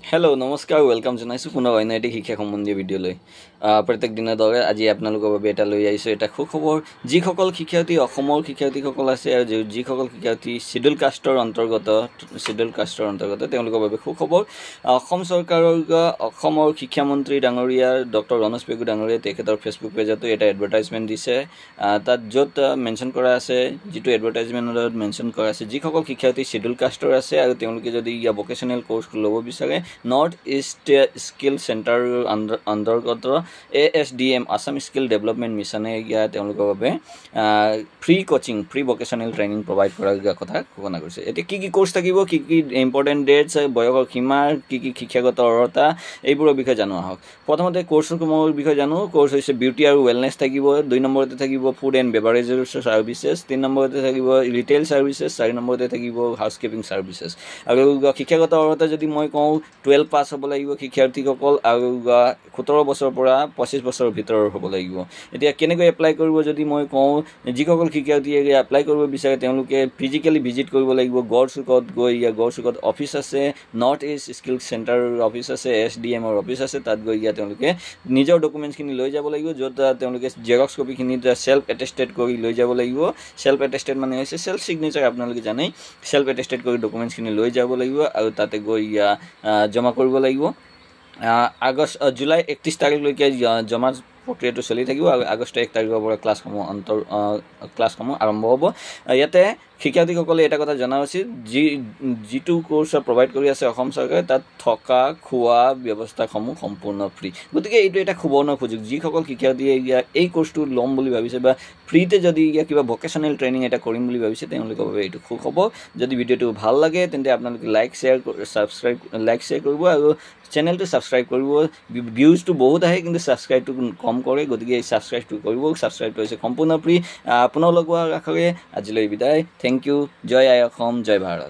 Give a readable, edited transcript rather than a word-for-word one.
hello' নমস্কাৰ welcome জনাইছোঁ পুনৰ অন্য এটি শিক্ষা সম্বন্ধীয় ভিডিঅ'লৈ প্ৰত্যেক দিনৰ দৰে আজি আপোনালোকৰ বাবে এটা লৈ আহিছোঁ এটা সুখবৰ যিসকল শিক্ষাৰ্থী অসমৰ শিক্ষাৰ্থীসকল আছে আৰু যিসকল শিক্ষাৰ্থী শিডিউল কাষ্টৰ অন্তৰ্গত তেওঁলোকৰ বাবে সুখবৰ অসম চৰকাৰৰ অসমৰ শিক্ষামন্ত্ৰী ডাঙৰীয়া ডক্টৰ ৰনোজ পেগু ডাঙৰীয়াই তেখেতৰ ফেচবুক পেজতো এটা এডভাৰটাইজমেণ্ট দিছে তাত য'ত মেনশ্যন কৰা আছে যিটো এডভাৰটাইজমেণ্টত মেনশ্যন কৰা আছে যিসকল শিক্ষাৰ্থী শিডিউল কাষ্টৰ আছে আৰু তেওঁলোকে যদি ভকেশ্যনেল কোৰ্চ ল'ব বিচাৰে নৰ্থ ইষ্ট স্কিল চেণ্টাৰ অন্তৰ্গত ASDM আছাম স্কিল ডেভেলপমেণ্ট মিছনে তেওঁলোকৰ বাবে free coaching free vocational training provide কৰাৰ কথা ঘোষণা কৰিছে এতিয়া কি কোৰ্চ থাকিব কি ইম্পৰ্টেণ্ট ডেটছ বয়সৰ সীমা কি শিক্ষাগত অৰ্হতা এইবোৰৰ বিষয়ে জানো আহক প্ৰথমতে কোৰ্চসমূহৰ বিষয়ে জানো কোৰ্চ হৈছে বিউটি আৰু ৱেলনেছ থাকিব 2 নম্বৰতে থাকিব ফুড এণ্ড বেভাৰেজৰ ছাৰ্ভিচেছ 3 নম্বৰতে থাকিব ৰিটেইল ছাৰ্ভিচেছ 4 নম্বৰতে থাকিব হাউচকিপিং ছাৰ্ভিচেছ আৰু শিক্ষাগত অৰ্হতা যদি মই কওঁ 12 পাছ হ'ব লাগিব শিক্ষাৰ্থীসকল আৰু 17 বছৰৰ পৰা 25 বছৰৰ ভিতৰৰ হ'ব লাগিব এতিয়া কেনেকৈ এপ্লাই কৰিব যদি মই কওঁ যিসকল শিক্ষাৰ্থীয়ে এপ্লাই কৰিব বিচাৰে তেওঁলোকে ফিজিকেলি ভিজিট কৰিব লাগিব গড়চুকত গৈ গড়চুকত অফিচ আছে north east skill centre office আছে ASDM অফিচ আছে তাত গৈ তেওঁলোকে নিজৰ ডকুমেণ্টছখিনি লৈ যাব লাগিব য'ত তেওঁলোকে জেৰক্স কপিখিনি সেল্ফ এটেষ্টেড কৰি লৈ যাব লাগিব সেল্ফ এটেষ্টেড মানে হৈছে সেল্ফ সিগনেচাৰ আপোনালোকে জানেই সেল্ফ এটেষ্টেড কৰি ডকুমেণ্টছখিনি লৈ যাব লাগিব আৰু তাতে গৈ জমা কৰিব লাগিব জুলাই 31 তাৰিখলৈকে জমা প্ৰক্ৰিয়াটো চলি থাকিব আৰু আগষ্ট 1 তাৰিখৰ পৰা ক্লাছসমূহ আৰম্ভ হ'ব ইয়াতে শিক্ষাৰ্থীসকলে এটা কথা জনা উচিত যিটো কোৰ্চ প্ৰভাইড কৰি আছে অসম চৰকাৰে তাত থকা খোৱা ব্যৱস্থাসমূহ সম্পূৰ্ণ ফ্ৰী গতিকে এইটো এটা সুবৰ্ণ সুযোগ যিসকল শিক্ষাৰ্থীয়ে এই কোৰ্চটো ল'ম বুলি ভাবিছে বা ফ্ৰীতে যদি কিবা ভকেশ্যনেল ট্ৰেইনিং এটা কৰিম বুলি ভাবিছে তেওঁলোকৰ বাবে এইটো সুখ হ'ব যদি ভিডিঅ'টো ভাল লাগে তেন্তে আপোনালোকে লাইক শ্বেয়াৰ কৰিব আৰু চেনেলটো ছাবস্ক্ৰাইব কৰিব ভিউজটো বহুত আহে কিন্তু ছাবস্ক্ৰাইবটো কম কৰে গতিকে এই ছাবস্ক্ৰাইবটো কৰিব ছাবস্ক্ৰাইবটো হৈছে সম্পূৰ্ণ ফ্ৰী পুনৰ লগ হোৱাৰ আশাৰে আজিলৈ বিদায় থেংক ইউ জয় আই অসম জয় ভাৰত